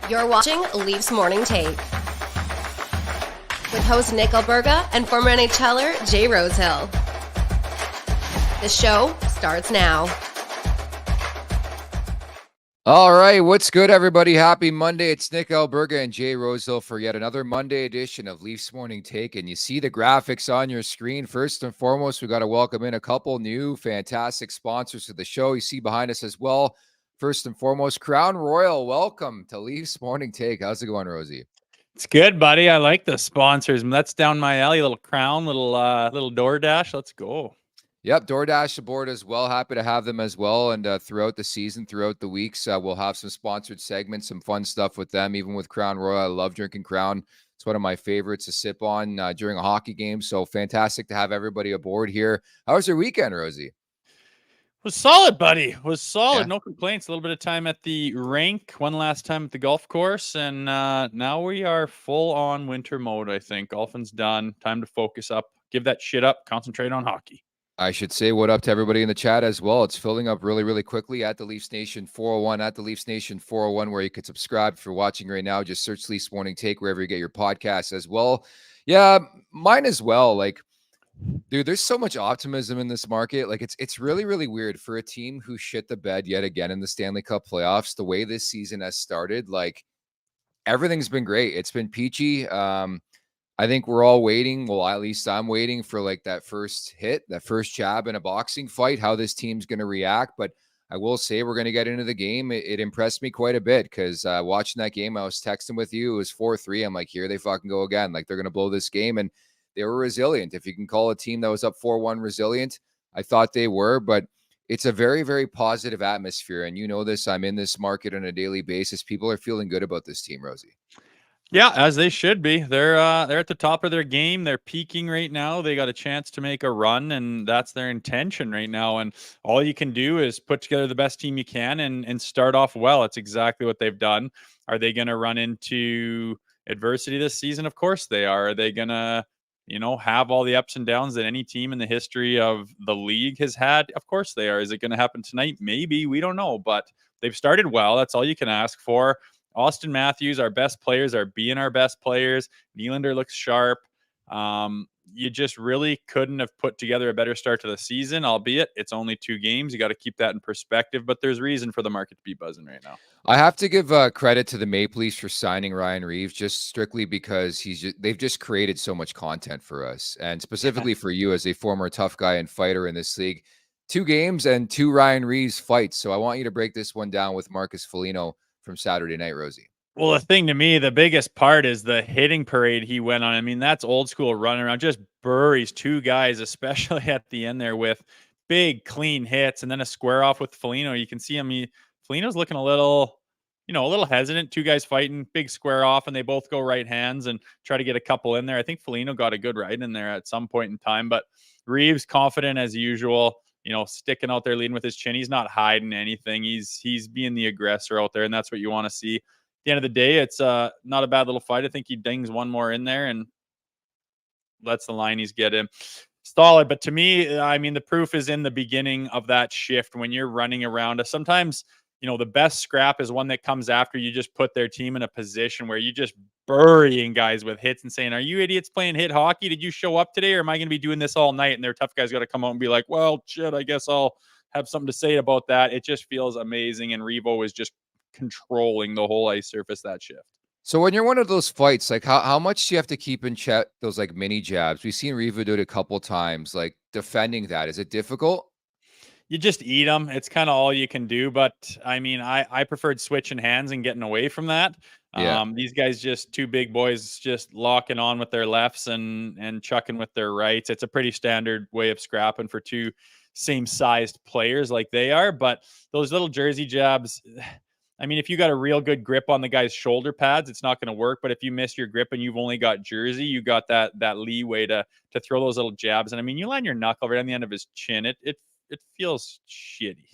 You're watching Leafs Morning Take with host Nick Alberga and former NHLer Jay Rosehill. The show starts now. All right, what's good, everybody? Happy Monday. It's Nick Alberga and Jay Rosehill for yet another Monday edition of Leafs Morning Take. And you see the graphics on your screen. First and foremost, we got to welcome in a couple new fantastic sponsors to the show. You see behind us as well. First and foremost, Crown Royal. Welcome to Leafs Morning Take. How's it going, Rosie? It's good, buddy. I like the sponsors. That's down my alley. Little Crown, little DoorDash. Let's go. Yep, DoorDash aboard as well. Happy to have them as well. And throughout the season, throughout the weeks, we'll have some sponsored segments, some fun stuff with them, even with Crown Royal. I love drinking Crown. It's one of my favorites to sip on during a hockey game. So fantastic to have everybody aboard here. How was your weekend, Rosie? Was solid, buddy. Was solid. Yeah. No complaints. A little bit of time at the rink, one last time at the golf course, and now we are full on winter mode. I think golfing's done. Time to focus up, give that shit up, concentrate on hockey. I should say what up to everybody in the chat as well. It's filling up really, really quickly at the Leafs Nation 401, at the Leafs Nation 401, where you could subscribe. If you're watching right now, just search Leafs Morning Take wherever you get your podcasts as well. Yeah, mine as well. Like, dude, there's so much optimism in this market. Like, it's really, really weird for a team who shit the bed yet again in the Stanley Cup playoffs. The way this season has started, like, everything's been great. It's been peachy. I think we're all waiting. Well, at least I'm waiting for like that first hit, that first jab in a boxing fight, how this team's going to react. But I will say we're going to get into the game. It impressed me quite a bit because watching that game, I was texting with you. It was 4-3. I'm like, here they fucking go again. Like they're going to blow this game. And they were resilient. If you can call a team that was up 4-1 resilient, I thought they were. But it's a very, very positive atmosphere. And you know this, I'm in this market on a daily basis. People are feeling good about this team, Rosie. Yeah, as they should be. They're at the top of their game. They're peaking right now. They got a chance to make a run, and that's their intention right now. And all you can do is put together the best team you can and start off well. It's exactly what they've done. Are they going to run into adversity this season? Of course they are. Are they going to, have all the ups and downs that any team in the history of the league has had? Of course they are. Is it going to happen tonight? Maybe. We don't know, but they've started well. That's all you can ask for. Auston Matthews, our best players are being our best players. Nylander looks sharp. You just really couldn't have put together a better start to the season, albeit it's only 2 games. You got to keep that in perspective, but there's reason for the market to be buzzing right now. I have to give credit to the Maple Leafs for signing Ryan Reaves, just strictly because they've just created so much content for us, and specifically for you as a former tough guy and fighter in this league. 2 games and 2 Ryan Reaves fights. So I want you to break this one down with Marcus Foligno from Saturday night, Rosie. Well, the thing to me, the biggest part is the hitting parade he went on. I mean, that's old school running around, just buries 2 guys, especially at the end there with big, clean hits and then a square off with Foligno. You can see him. Foligno's looking a little hesitant. 2 guys fighting, big square off, and they both go right hands and try to get a couple in there. I think Foligno got a good ride in there at some point in time, but Reaves confident as usual. Sticking out there, leading with his chin. He's not hiding anything. He's being the aggressor out there, and that's what you want to see. At the end of the day, it's not a bad little fight. I think he dings one more in there and lets the lineys get him. Solid, but to me, I mean, the proof is in the beginning of that shift when you're running around. Sometimes, the best scrap is one that comes after you just put their team in a position where you just burying guys with hits and saying, are you idiots playing hit hockey? Did you show up today, or am I going to be doing this all night? And their tough guys got to come out and be like, well, shit, I guess I'll have something to say about that. It just feels amazing. And Revo is just controlling the whole ice surface that shift. So when you're one of those fights, like how much do you have to keep in check those like mini jabs? We've seen Revo do it a couple times, like defending that. Is it difficult? You just eat them. It's kind of all you can do. But I mean, I preferred switching hands and getting away from that. Yeah. These guys, just 2 big boys, just locking on with their lefts and chucking with their rights. It's a pretty standard way of scrapping for 2 same-sized players like they are. But those little jersey jabs, I mean, if you got a real good grip on the guy's shoulder pads, it's not going to work. But if you miss your grip and you've only got jersey, you got that leeway to throw those little jabs. And I mean, you land your knuckle right on the end of his chin. It feels shitty.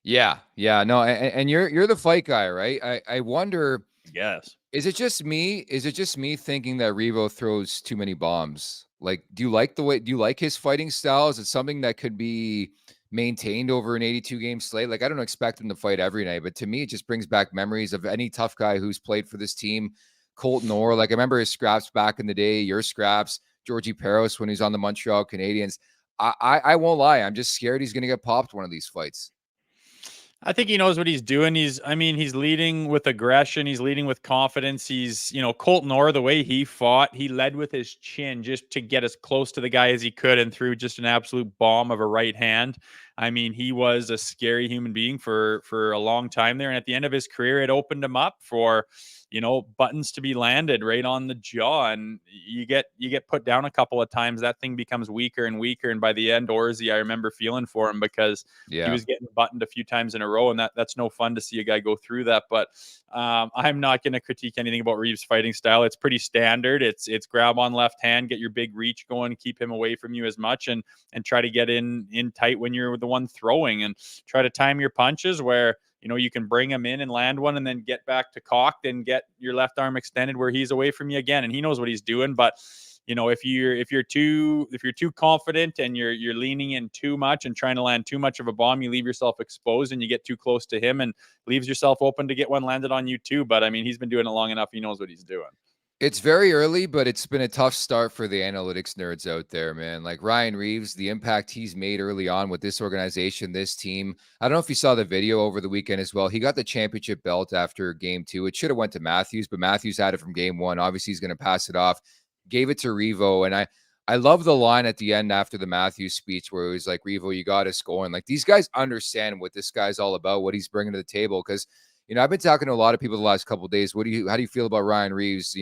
Yeah. No, and you're the fight guy, right? I wonder. Yes. Is it just me? Is it just me thinking that Revo throws too many bombs? Like, do you like his fighting style? Is it something that could be maintained over an 82 game slate. Like, I don't expect him to fight every night, but to me, it just brings back memories of any tough guy who's played for this team. Colton Orr, like I remember his scraps back in the day, your scraps, Georgie Peros when he's on the Montreal Canadiens. I won't lie. I'm just scared he's going to get popped one of these fights. I think he knows what he's doing. He's leading with aggression. He's leading with confidence. Colton Orr, the way he fought, he led with his chin just to get as close to the guy as he could and threw just an absolute bomb of a right hand. I mean, he was a scary human being for a long time there. And at the end of his career, it opened him up for, buttons to be landed right on the jaw. And you get put down a couple of times, that thing becomes weaker and weaker. And by the end, Orzy, I remember feeling for him because he was getting buttoned a few times in a row. And that's no fun to see a guy go through that. But I'm not going to critique anything about Reaves' fighting style. It's pretty standard. It's grab on left hand, get your big reach going, keep him away from you as much, and try to get in tight when you're the one throwing, and try to time your punches where you can bring him in and land one and then get back to cocked and get your left arm extended where he's away from you again. And he knows what he's doing. But if you're too confident and you're leaning in too much and trying to land too much of a bomb, you leave yourself exposed and you get too close to him and leaves yourself open to get one landed on you too. But I mean, he's been doing it long enough. He knows what he's doing. It's very early, but it's been a tough start for the analytics nerds out there, man. Like Ryan Reaves, the impact he's made early on with this organization, this team. I don't know if you saw the video over the weekend as well. He got the championship belt after game 2. It should have went to Matthews, but Matthews had it from game 1. Obviously, he's going to pass it off. Gave it to Revo, and I love the line at the end after the Matthews speech where it was like, Revo, you got us going. Like, these guys understand what this guy's all about, what he's bringing to the table, because I've been talking to a lot of people the last couple of days. How do you feel about Ryan Reaves,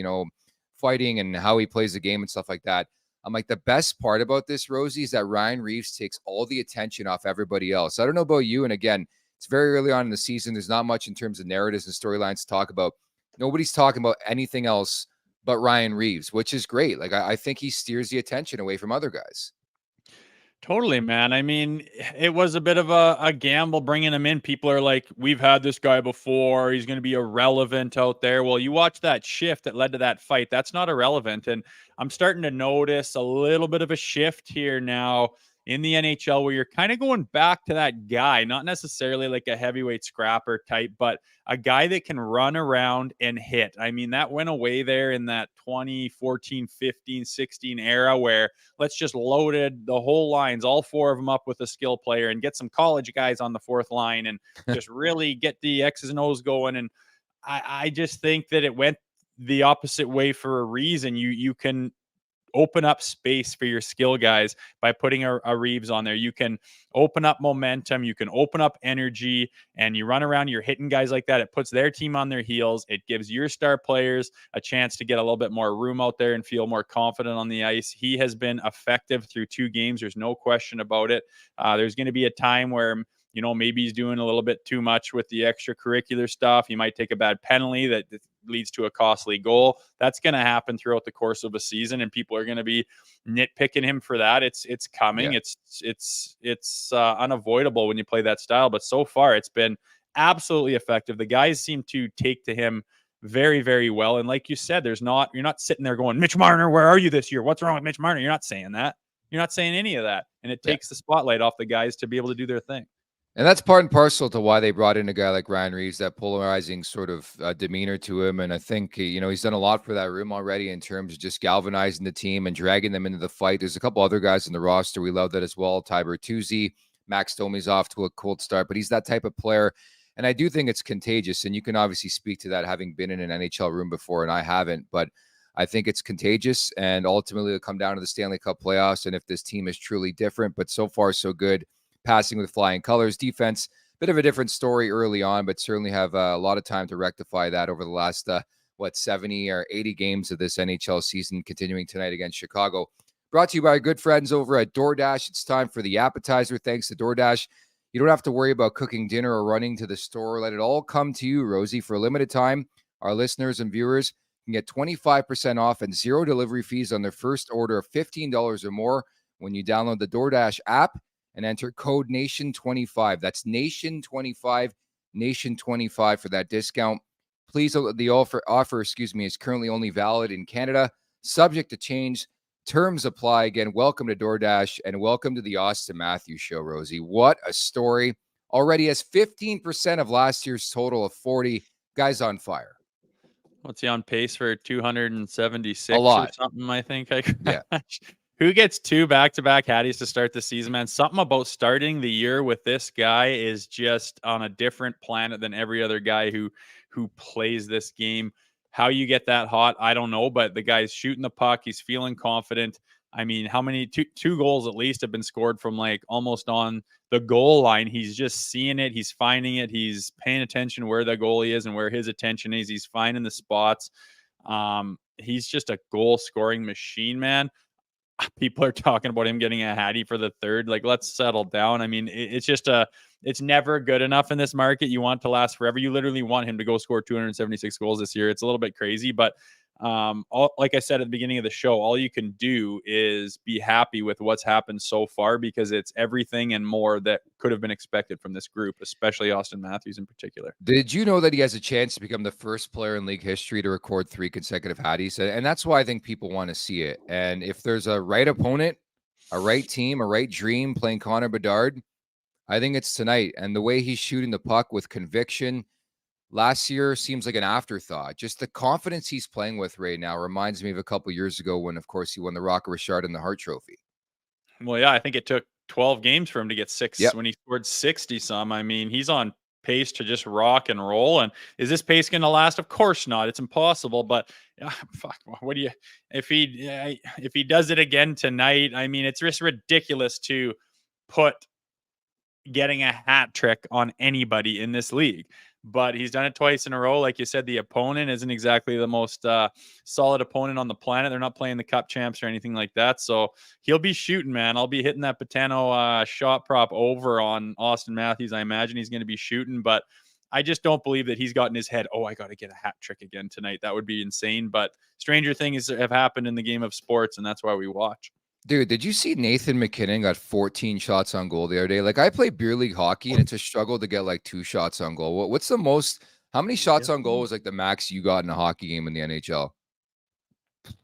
fighting and how he plays the game and stuff like that? I'm like, the best part about this, Rosie, is that Ryan Reaves takes all the attention off everybody else. I don't know about you. And again, it's very early on in the season. There's not much in terms of narratives and storylines to talk about. Nobody's talking about anything else but Ryan Reaves, which is great. Like, I think he steers the attention away from other guys. Totally, man. I mean, it was a bit of a gamble bringing him in. People are like, we've had this guy before. He's going to be irrelevant out there. Well, you watch that shift that led to that fight. That's not irrelevant. And I'm starting to notice a little bit of a shift here now in the NHL where you're kind of going back to that guy, not necessarily like a heavyweight scrapper type, but a guy that can run around and hit. I mean, that went away there in that 2014, 15, 16 era where let's just loaded the whole lines, all 4 of them up with a skill player and get some college guys on the 4th line and just really get the X's and O's going. And I just think that it went the opposite way for a reason. You can open up space for your skill guys by putting a Reaves on there. You can open up momentum, you can open up energy, and you run around, you're hitting guys like that. It puts their team on their heels. It gives your star players a chance to get a little bit more room out there and feel more confident on the ice. He has been effective through 2 games. There's no question about it. There's going to be a time where maybe he's doing a little bit too much with the extracurricular stuff. He might take a bad penalty that leads to a costly goal. That's going to happen throughout the course of a season, and people are going to be nitpicking him for that. It's coming. Yeah. It's unavoidable when you play that style. But so far, it's been absolutely effective. The guys seem to take to him very, very well. And like you said, you're not sitting there going, Mitch Marner, where are you this year? What's wrong with Mitch Marner? You're not saying that. You're not saying any of that. And it takes the spotlight off the guys to be able to do their thing. And that's part and parcel to why they brought in a guy like Ryan Reaves, that polarizing sort of demeanor to him. And I think, he's done a lot for that room already in terms of just galvanizing the team and dragging them into the fight. There's a couple other guys in the roster. We love that as well. Ty Bertuzzi, Max Domi's off to a cold start, but he's that type of player. And I do think it's contagious. And you can obviously speak to that having been in an NHL room before, and I haven't. But I think it's contagious, and ultimately it'll come down to the Stanley Cup playoffs and if this team is truly different. But so far, so good. Passing with flying colors. Defense, bit of a different story early on, but certainly have a lot of time to rectify that over the last, 70 or 80 games of this NHL season, continuing tonight against Chicago. Brought to you by our good friends over at DoorDash. It's time for the appetizer. Thanks to DoorDash, you don't have to worry about cooking dinner or running to the store. Let it all come to you, Rosie. For a limited time, our listeners and viewers can get 25% off and 0 delivery fees on their first order of $15 or more when you download the DoorDash app and enter code NATION25. That's NATION25, NATION25 for that discount. Please, the offer, is currently only valid in Canada, subject to change. Terms apply. Again, welcome to DoorDash and welcome to the Auston Matthews show, Rosie. What a story. Already has 15% of last year's total of 40. Guys on fire. What's he on pace for 276 A lot. or something, I think? Yeah. Who gets 2 back-to-back Hatties to start the season, man? Something about starting the year with this guy is just on a different planet than every other guy who plays this game. How you get that hot, I don't know, but the guy's shooting the puck. He's feeling confident. I mean, how many two goals at least have been scored from like almost on the goal line? He's just seeing it. He's finding it. He's paying attention where the goalie is and where his attention is. He's finding the spots. He's just a goal scoring machine, man. People are talking about him getting a Hattie for the third. Like, let's settle down. I mean, it's just it's never good enough in this market. You want to last forever. You literally want him to go score 276 goals this year. It's a little bit crazy, but like I said at the beginning of the show, all you can do is be happy with what's happened so far, because it's everything and more that could have been expected from this group, especially Auston Matthews in particular. Did you know that he has a chance to become the first player in league history to record 3 consecutive Hatties? And that's why I think people want to see it. And if there's a right opponent, a right team, a right dream playing Connor Bedard, I think it's tonight. And the way he's shooting the puck with conviction, last year seems like an afterthought. Just the confidence he's playing with right now reminds me of a couple years ago when, of course, he won the Rocket Richard and the Hart Trophy. Well, yeah, I think it took 12 games for him to get 6 Yep. when he scored 60 some. I mean, he's on pace to just rock and roll. And is this pace going to last? Of course not. It's impossible. But fuck, what do you, if he does it again tonight? I mean, it's just ridiculous to put getting a hat trick on anybody in this league. But he's done it twice in a row. Like you said, the opponent isn't exactly the most solid opponent on the planet. They're not playing the Cup champs or anything like that. So he'll be shooting, man. I'll be hitting that Betano shot prop over on Auston Matthews. I imagine he's going to be shooting, but I just don't believe that he's got in his head, oh, I got to get a hat trick again tonight. That would be insane. But stranger things have happened in the game of sports, and that's why we watch. Dude, did you see Nathan McKinnon got 14 shots on goal the other day? Like, I play beer league hockey, and it's a struggle to get like 2 shots on goal. What's the most? How many shots on goal was like the max you got in a hockey game in the NHL?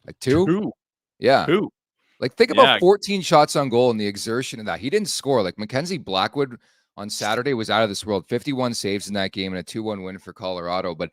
Like 2? 2. Yeah. 2. Like, think about 14 shots on goal and the exertion of that. He didn't score. Like, Mackenzie Blackwood on Saturday was out of this world. 51 saves in that game and a 2-1 win for Colorado. But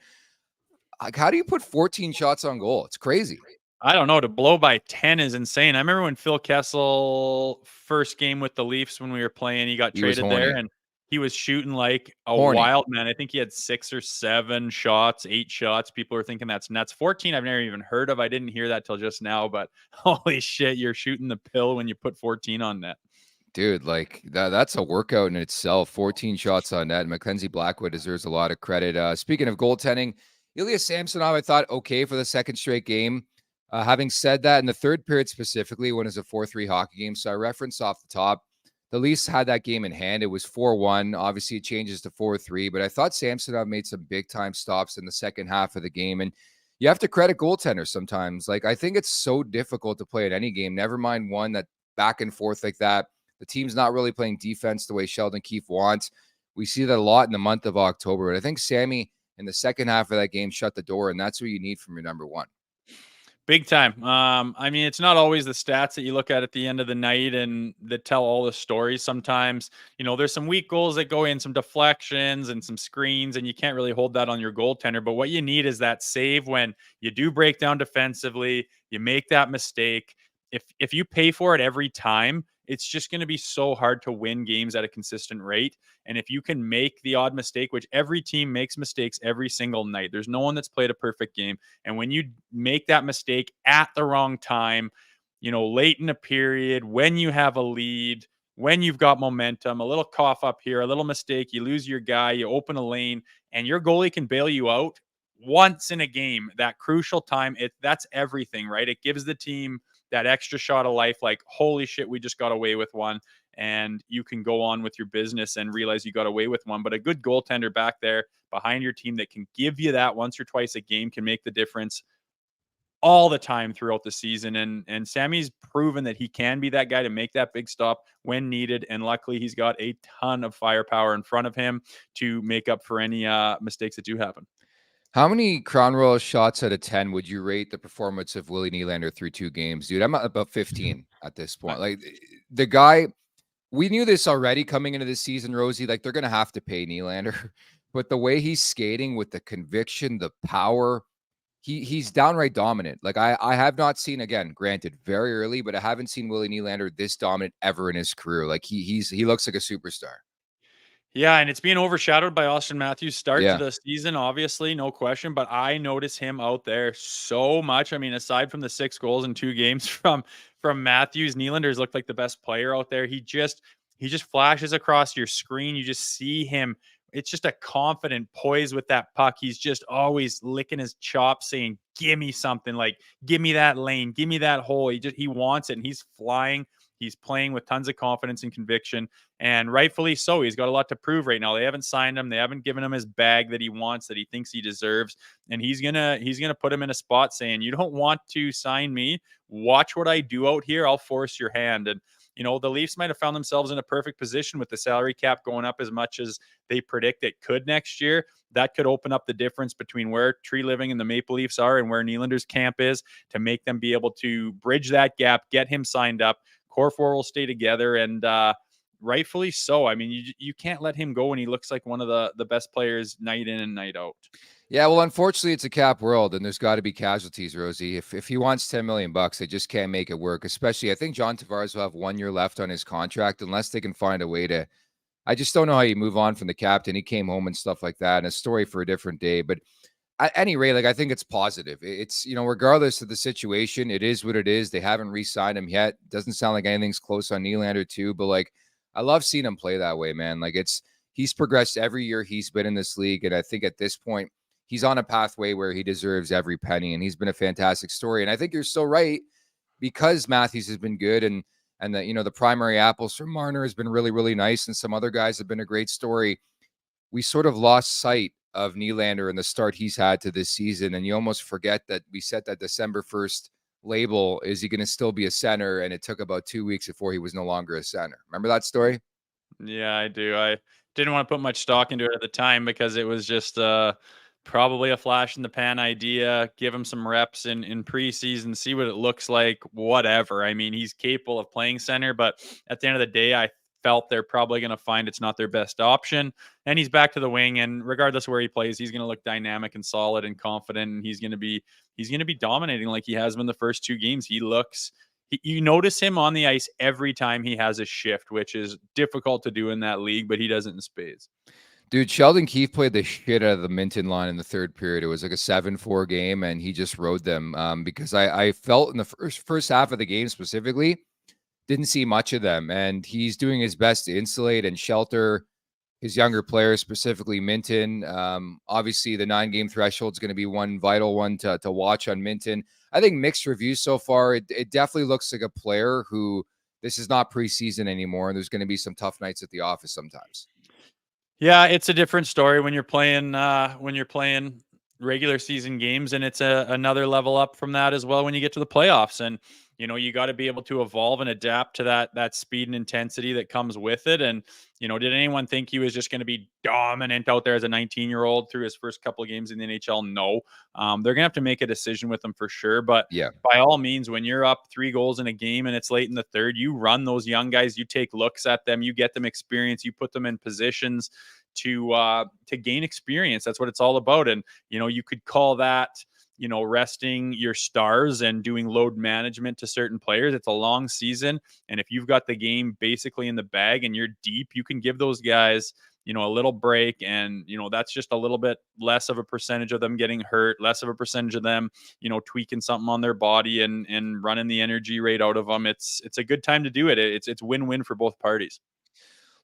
like, how do you put 14 shots on goal? It's crazy. I don't know. To blow by 10 is insane. I remember when Phil Kessel first game with the Leafs when we were playing, he got traded there and he was shooting like a wild man. I think he had 6 or 7 shots, 8 shots. People are thinking that's nuts. 14 I've never even heard of. I didn't hear that till just now, but holy shit, you're shooting the pill when you put 14 on net. Dude, like that's a workout in itself. 14 shots on net. Mackenzie Blackwood deserves a lot of credit. Speaking of goaltending, Ilya Samsonov, I thought okay for the second straight game. Having said that, in the third period specifically, when it was a 4-3 hockey game, so I referenced off the top, the Leafs had that game in hand. It was 4-1. Obviously, it changes to 4-3, but I thought Samsonov made some big-time stops in the second half of the game, and you have to credit goaltenders sometimes. Like, I think it's so difficult to play at any game, never mind one that back and forth like that. The team's not really playing defense the way Sheldon Keefe wants. We see that a lot in the month of October, but I think Sammy, in the second half of that game, shut the door, and that's what you need from your number one. Big time. I mean, it's not always the stats that you look at the end of the night and that tell all the stories. Sometimes, there's some weak goals that go in, some deflections and some screens, and you can't really hold that on your goaltender. But what you need is that save when you do break down defensively, you make that mistake. If you pay for it every time, it's just going to be so hard to win games at a consistent rate. And if you can make the odd mistake, which every team makes mistakes every single night, there's no one that's played a perfect game. And when you make that mistake at the wrong time, late in a period, when you have a lead, when you've got momentum, a little cough up here, a little mistake, you lose your guy, you open a lane, and your goalie can bail you out once in a game, that crucial time, that's everything, right? It gives the team that extra shot of life, like, holy shit, we just got away with one. And you can go on with your business and realize you got away with one. But a good goaltender back there behind your team that can give you that once or twice a game can make the difference all the time throughout the season. And Sammy's proven that he can be that guy to make that big stop when needed. And luckily, he's got a ton of firepower in front of him to make up for any mistakes that do happen. How many Crown Royal shots out of 10 would you rate the performance of Willie Nylander through 2 games? Dude, I'm at about 15 at this point. Like, the guy, we knew this already coming into this season, Rosie. Like, they're going to have to pay Nylander. But the way he's skating with the conviction, the power, he's downright dominant. Like, I have not seen, again, granted, very early, but I haven't seen Willie Nylander this dominant ever in his career. Like, he looks like a superstar. Yeah, and it's being overshadowed by Auston Matthews' start to Yeah. the season, obviously, no question. But I notice him out there so much. I mean, aside from the 6 goals in 2 games from Matthews, Nylander's looked like the best player out there. He just flashes across your screen. You just see him. It's just a confident poise with that puck. He's just always licking his chops, saying, "Give me something, like give me that lane, give me that hole." He wants it, and he's flying. He's playing with tons of confidence and conviction. And rightfully so. He's got a lot to prove right now. They haven't signed him. They haven't given him his bag that he wants, that he thinks he deserves. And he's gonna put him in a spot saying, "You don't want to sign me. Watch what I do out here. I'll force your hand." And the Leafs might have found themselves in a perfect position with the salary cap going up as much as they predict it could next year. That could open up the difference between where Tree Living and the Maple Leafs are and where Nylander's camp is, to make them be able to bridge that gap, get him signed up. Core four will stay together, and rightfully so. I mean, you can't let him go when he looks like one of the best players night in and night out. Yeah, well, unfortunately, it's a cap world, and there's got to be casualties, Rosie. If he wants $10 million, they just can't make it work. Especially, I think John Tavares will have 1 year left on his contract, unless they can find a way to. I just don't know how you move on from the captain. He came home and stuff like that, and a story for a different day. But at any rate, like, I think it's positive. It's, regardless of the situation, it is what it is. They haven't re-signed him yet. Doesn't sound like anything's close on Nylander too. But like, I love seeing him play that way, man. Like, he's progressed every year he's been in this league, and I think at this point, he's on a pathway where he deserves every penny, and he's been a fantastic story. And I think you're so right, because Matthews has been good, and the primary apples from Marner has been really, really nice, and some other guys have been a great story. We sort of lost sight of Nylander and the start he's had to this season, and you almost forget that we set that December 1st label. Is he going to still be a center? And it took about 2 weeks before he was no longer a center. Remember that story? Yeah, I do. I didn't want to put much stock into it at the time because it was just probably a flash in the pan idea. Give him some reps in preseason, see what it looks like, whatever. I mean, he's capable of playing center, but at the end of the day, I felt they're probably going to find it's not their best option. And he's back to the wing, and regardless of where he plays, he's going to look dynamic and solid and confident, and he's going to be dominating like he has been the first 2 games. You notice him on the ice every time he has a shift, which is difficult to do in that league, but he does it in spades. Dude, Sheldon Keefe played the shit out of the Minton line in the 3rd period. It was like a 7-4 game, and he just rode them, because I felt in the first half of the game specifically, didn't see much of them. And he's doing his best to insulate and shelter his younger players, specifically Minton. Obviously, the 9-game threshold is going to be one vital one to watch on Minton. I think mixed reviews so far. It definitely looks like a player who, this is not preseason anymore, and there's going to be some tough nights at the office sometimes. Yeah, it's a different story when you're playing regular season games, and it's another level up from that as well when you get to the playoffs. And you got to be able to evolve and adapt to that speed and intensity that comes with it. And did anyone think he was just going to be dominant out there as a 19-year-old through his first couple of games in the NHL? No. They're gonna have to make a decision with him for sure. But yeah, by all means, when you're up 3 goals in a game and it's late in the 3rd, you run those young guys, you take looks at them, you get them experience, you put them in positions to gain experience. That's what it's all about. And you could call that resting your stars and doing load management to certain players. It's a long season, and if you've got the game basically in the bag and you're deep, you can give those guys a little break, and that's just a little bit less of a percentage of them getting hurt, less of a percentage of them tweaking something on their body and running the energy rate out of them. It's a good time to do it. It's win-win for both parties.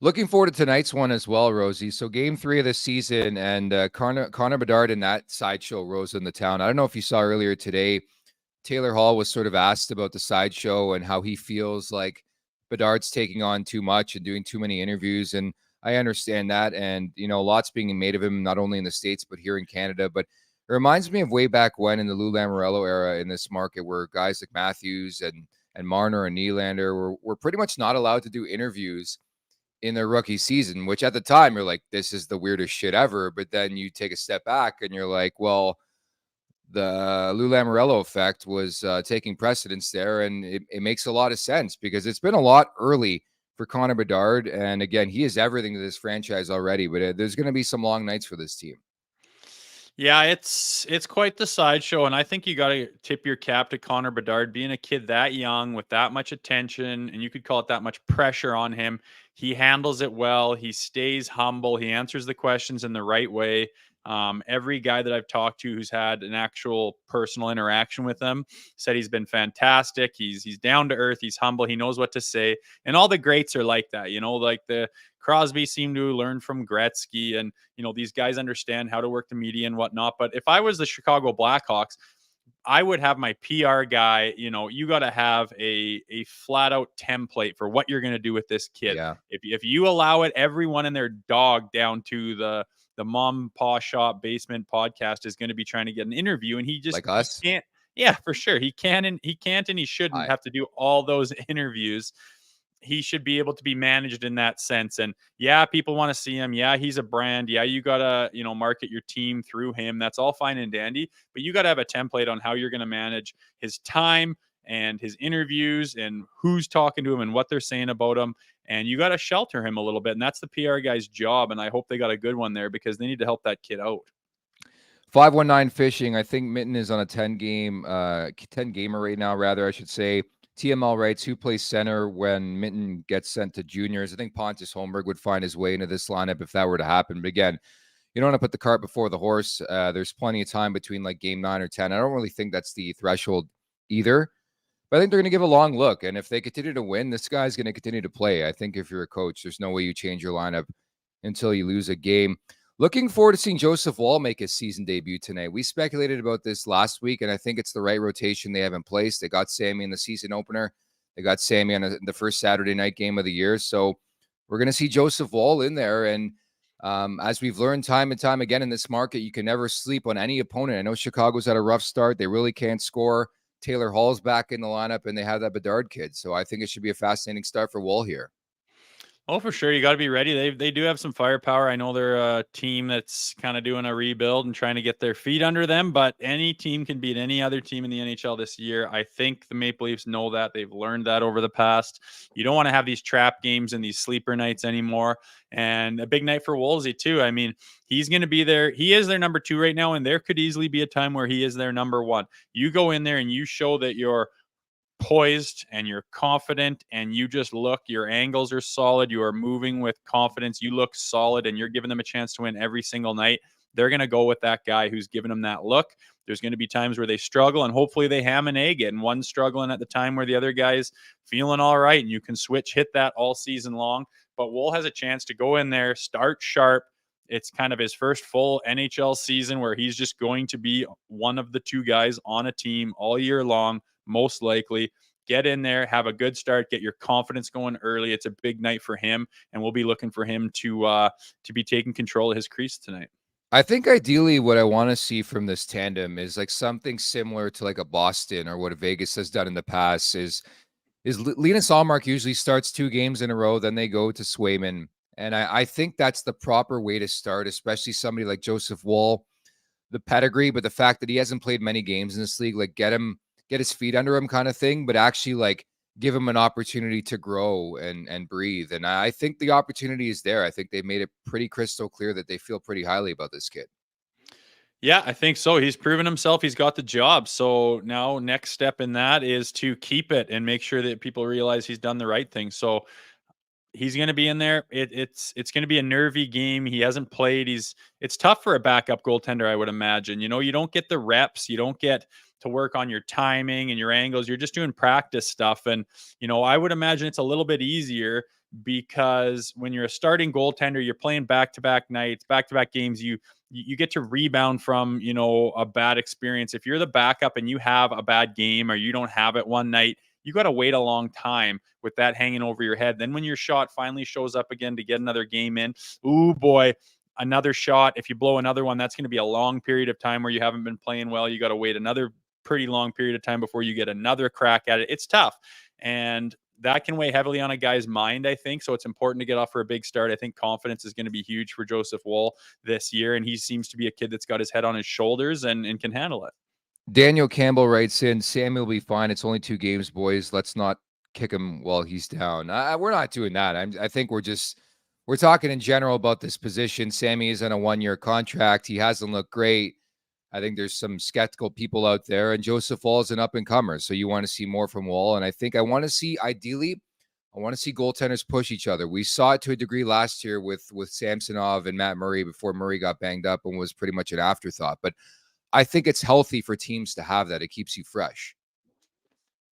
Looking forward to tonight's one as well, Rosie. So game 3 of the season, and Connor Bedard and that sideshow rose in the town. I don't know if you saw earlier today, Taylor Hall was sort of asked about the sideshow and how he feels like Bedard's taking on too much and doing too many interviews. And I understand that. And, lots being made of him, not only in the States, but here in Canada. But it reminds me of way back when in the Lou Lamoriello era in this market, where guys like Matthews and Marner and Nylander were pretty much not allowed to do interviews in their rookie season, which at the time you're like, this is the weirdest shit ever. But then you take a step back and you're like, well, the Lou Lamoriello effect was taking precedence there. And it makes a lot of sense because it's been a lot early for Connor Bedard. And again, he is everything to this franchise already, but there's going to be some long nights for this team. Yeah, it's quite the sideshow, and I think you got to tip your cap to Connor Bedard being a kid that young with that much attention, and you could call it that much pressure on him. He handles it well. He stays humble. He answers the questions in the right way. Every guy that I've talked to who's had an actual personal interaction with him said he's been fantastic. He's down to earth. He's humble. He knows what to say, and all the greats are like that. Like the Crosby seemed to learn from Gretzky, and these guys understand how to work the media and whatnot. But if I was the Chicago Blackhawks, I would have my PR guy. You got to have a flat out template for what you're going to do with this kid. Yeah. If you allow it, everyone and their dog down to the mom paw shop basement podcast is going to be trying to get an interview, and he just like us. He can't. Yeah, for sure. He can't and he shouldn't have to do all those interviews. He should be able to be managed in that sense. And yeah, people want to see him. Yeah, he's a brand. Yeah, you got to, market your team through him. That's all fine and dandy, but you got to have a template on how you're going to manage his time and his interviews and who's talking to him and what they're saying about him. And you got to shelter him a little bit. And that's the PR guy's job. And I hope they got a good one there because they need to help that kid out. 519 Fishing. I think Minton is on a 10 gamer right now, rather, I should say. TML writes, who plays center when Minton gets sent to juniors? I think Pontus Holmberg would find his way into this lineup if that were to happen. But again, you don't want to put the cart before the horse. There's plenty of time between like game 9 or 10. I don't really think that's the threshold either. But I think they're going to give a long look. And if they continue to win, this guy's going to continue to play. I think if you're a coach, there's no way you change your lineup until you lose a game. Looking forward to seeing Joseph Woll make his season debut tonight. We speculated about this last week, and I think it's the right rotation they have in place. They got Sammy in the season opener. They got Sammy on the first Saturday night game of the year. So we're going to see Joseph Woll in there. And as we've learned time and time again in this market, you can never sleep on any opponent. I know Chicago's had a rough start. They really can't score. Taylor Hall's back in the lineup, and they have that Bedard kid. So I think it should be a fascinating start for Woll here. Oh, for sure. You got to be ready. They do have some firepower. I know they're a team that's kind of doing a rebuild and trying to get their feet under them, but any team can beat any other team in the NHL this year. I think the Maple Leafs know that. They've learned that over the past. You don't want to have these trap games and these sleeper nights anymore. And a big night for Wolsey, too. I mean, he's going to be there. He is their number 2 right now, and there could easily be a time where he is their number 1. You go in there and you show that you're poised and you're confident and you just look, your angles are solid, you are moving with confidence, you look solid, and you're giving them a chance to win every single night. They're going to go with that guy who's giving them that look. There's going to be times where they struggle, and hopefully they ham and egg it, and one struggling at the time where the other guy's feeling all right, and you can hit that all season long. But Woll has a chance to go in there, start sharp. It's kind of his first full NHL season where he's just going to be one of the 2 guys on a team all year long, most likely. Get in there, have a good start, get your confidence going early. It's a big night for him, and we'll be looking for him to be taking control of his crease tonight. I think ideally what I want to see from this tandem is like something similar to like a Boston or what Vegas has done in the past is Linus Ullmark usually starts 2 games in a row, then they go to Swayman. And I think that's the proper way to start, especially somebody like Joseph Woll, the pedigree, but the fact that he hasn't played many games in this league, like get his feet under him kind of thing, but actually like give him an opportunity to grow and breathe. And I think the opportunity is there. I think they've made it pretty crystal clear that they feel pretty highly about this kid. Yeah, I think so. He's proven himself. He's got the job. So now next step in that is to keep it and make sure that people realize he's done the right thing. So he's going to be in there. It's going to be a nervy game. He hasn't played. It's tough for a backup goaltender, I would imagine. You don't get the reps. You don't get to work on your timing and your angles. You're just doing practice stuff. And, I would imagine it's a little bit easier because when you're a starting goaltender, you're playing back-to-back nights, back-to-back games. You get to rebound from, a bad experience. If you're the backup and you have a bad game or you don't have it one night, you got to wait a long time with that hanging over your head. Then when your shot finally shows up again to get another game in, ooh boy, another shot. If you blow another one, that's going to be a long period of time where you haven't been playing well. You got to wait another pretty long period of time before you get another crack at it. It's tough. And that can weigh heavily on a guy's mind, I think. So it's important to get off for a big start. I think confidence is going to be huge for Joseph Woll this year. And he seems to be a kid that's got his head on his shoulders and can handle it. Daniel Campbell writes in, Sammy will be fine. It's only 2 games, boys. Let's not kick him while he's down. We're not doing that. I think we're talking in general about this position. Sammy is on a 1-year contract. He hasn't looked great. I think there's some skeptical people out there, and Joseph Woll is an up-and-comer, so you want to see more from Woll. And I think ideally, I want to see goaltenders push each other. We saw it to a degree last year with Samsonov and Matt Murray before Murray got banged up and was pretty much an afterthought. But I think it's healthy for teams to have that. It keeps you fresh.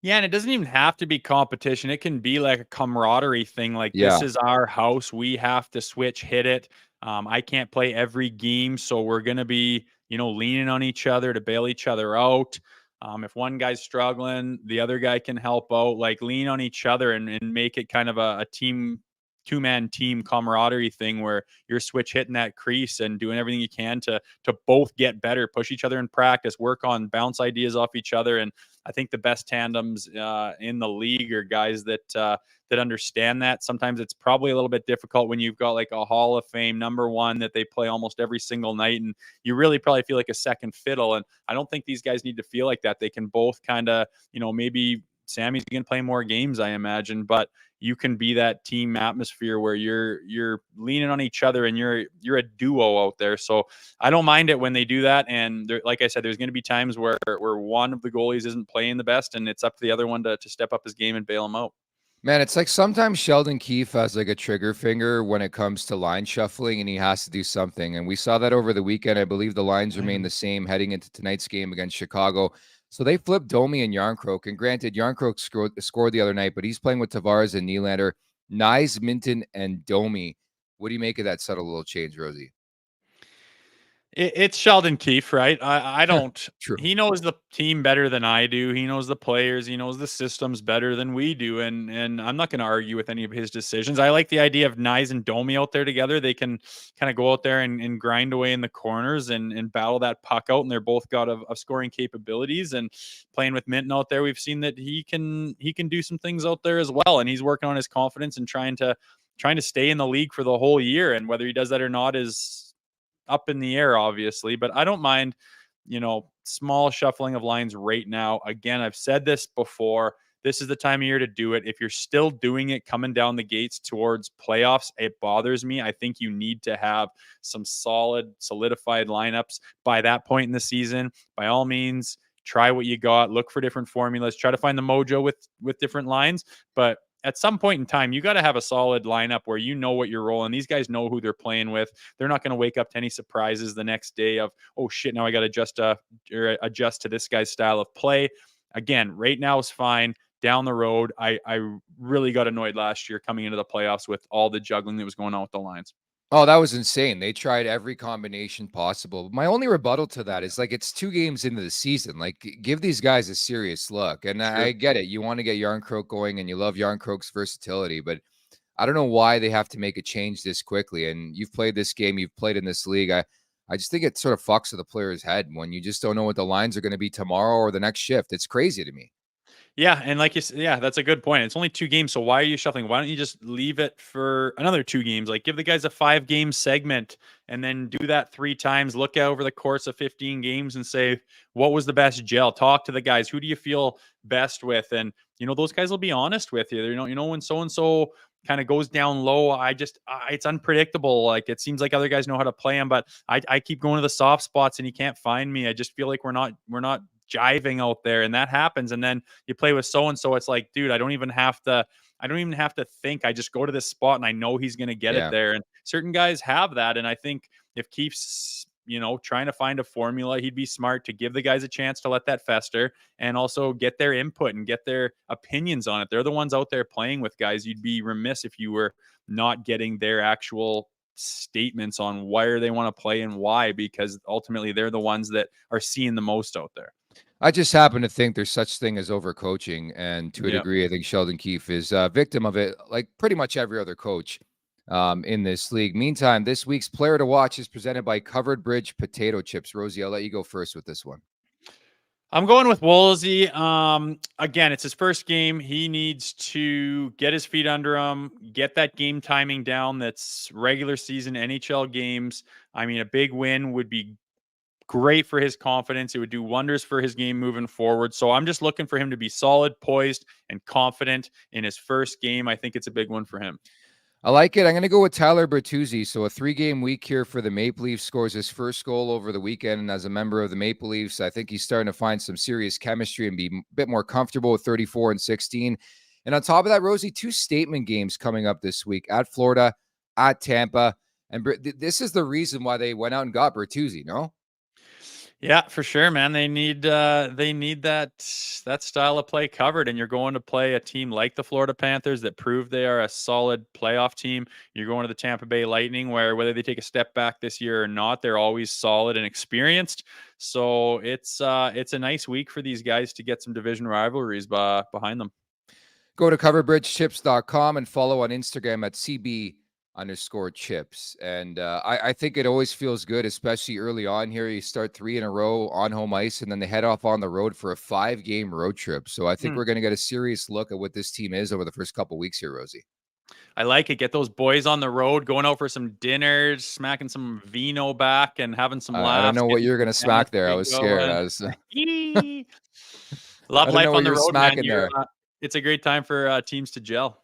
Yeah, and it doesn't even have to be competition. It can be like a camaraderie thing. Like, this is our house. We have to switch, hit it. I can't play every game, so we're going to be, leaning on each other to bail each other out. If one guy's struggling, the other guy can help out. Like, lean on each other and make it kind of a team, 2-man team camaraderie thing where you're switch hitting that crease and doing everything you can to both get better, push each other in practice, work on bounce ideas off each other. And I think the best tandems in the league are guys that understand that. Sometimes it's probably a little bit difficult when you've got like a Hall of Fame #1 that they play almost every single night, and you really probably feel like a second fiddle. And I don't think these guys need to feel like that. They can both kind of, maybe Sammy's going to play more games, I imagine, but you can be that team atmosphere where you're leaning on each other and you're a duo out there. So I don't mind it when they do that. And there, like I said, there's going to be times where one of the goalies isn't playing the best, and it's up to the other one to step up his game and bail him out. Man, it's like sometimes Sheldon Keefe has like a trigger finger when it comes to line shuffling, and he has to do something. And we saw that over the weekend. I believe the lines remain the same heading into tonight's game against Chicago. So they flipped Domi and Yarncroke. And granted, Yarncroke scored the other night, but he's playing with Tavares and Nylander, Nyes, Minton, and Domi. What do you make of that subtle little change, Rosie? It's Sheldon Keefe, right? I don't. True. He knows the team better than I do. He knows the players. He knows the systems better than we do. And I'm not going to argue with any of his decisions. I like the idea of Nyes and Domi out there together. They can kind of go out there and grind away in the corners and battle that puck out. And they're both got of scoring capabilities. And playing with Minton out there, we've seen that he can do some things out there as well. And he's working on his confidence and trying to stay in the league for the whole year. And whether he does that or not is up in the air, obviously, but I don't mind, small shuffling of lines right now. Again, I've said this before. This is the time of year to do it. If you're still doing it coming down the gates towards playoffs, it bothers me. I think you need to have some solidified lineups by that point in the season. By all means, try what you got, look for different formulas, try to find the mojo with different lines. But at some point in time, you got to have a solid lineup where you know what you're rolling. These guys know who they're playing with. They're not going to wake up to any surprises the next day of, oh shit, now I got to adjust to this guy's style of play. Again, right now is fine. Down the road, I really got annoyed last year coming into the playoffs with all the juggling that was going on with the lines. Oh, that was insane. They tried every combination possible. My only rebuttal to that is like, it's 2 games into the season. Like, give these guys a serious look. And Sure. I get it. You want to get Yarncroke going and you love Yarncroke's versatility, but I don't know why they have to make a change this quickly. And you've played this game, you've played in this league. I just think it sort of fucks with the player's head when you just don't know what the lines are going to be tomorrow or the next shift. It's crazy to me. Yeah, and like you said, yeah, that's a good point. It's only 2 games, so why are you shuffling? Why don't you just leave it for another 2 games? Like, give the guys a 5-game segment and then do that 3 times. Look over the course of 15 games and say, what was the best gel? Talk to the guys. Who do you feel best with? And those guys will be honest with you. When so and so kind of goes down low, it's unpredictable. Like, it seems like other guys know how to play him, but I keep going to the soft spots and he can't find me. I just feel like we're not jiving out there, and that happens. And then you play with so and so, it's like, dude, I don't even have to think. I just go to this spot and I know he's going to get it there. And certain guys have that. And I think if Keefe's trying to find a formula, he'd be smart to give the guys a chance to let that fester and also get their input and get their opinions on it. They're the ones out there playing with guys. You'd be remiss if you were not getting their actual statements on where they want to play and why, because ultimately they're the ones that are seeing the most out there. I just happen to think there's such thing as overcoaching, and to a degree, I think Sheldon Keefe is a victim of it, like pretty much every other coach in this league. Meantime, this week's player to watch is presented by Covered Bridge Potato Chips. Rosie, I'll let you go first with this one. I'm going with Woolsey. Again, it's his first game. He needs to get his feet under him, get that game timing down. That's regular season NHL games. I mean, a big win would be great for his confidence. It would do wonders for his game moving forward. So I'm just looking for him to be solid, poised, and confident in his first game. I think it's a big one for him. I like it. I'm going to go with Tyler Bertuzzi. So a 3-game week here for the Maple Leafs. Scores his first goal over the weekend. And as a member of the Maple Leafs, I think he's starting to find some serious chemistry and be a bit more comfortable with 34 and 16. And on top of that, Rosie, 2 statement games coming up this week at Florida, at Tampa. And this is the reason why they went out and got Bertuzzi, no? Yeah, for sure, man. They need that style of play covered, and you're going to play a team like the Florida Panthers that prove they are a solid playoff team. You're going to the Tampa Bay Lightning, where whether they take a step back this year or not, they're always solid and experienced. So it's a nice week for these guys to get some division rivalries behind them. Go to coverbridgechips.com and follow on Instagram at CB_chips. And I think it always feels good, especially early on here. You start 3 in a row on home ice, and then they head off on the road for a 5-game road trip. So I think we're going to get a serious look at what this team is over the first couple weeks here, Rosie. I like it. Get those boys on the road, going out for some dinners, smacking some vino back and having some laughs. I don't know what you're going to smack there. I was scared. Love life on the road, man. There. It's a great time for teams to gel.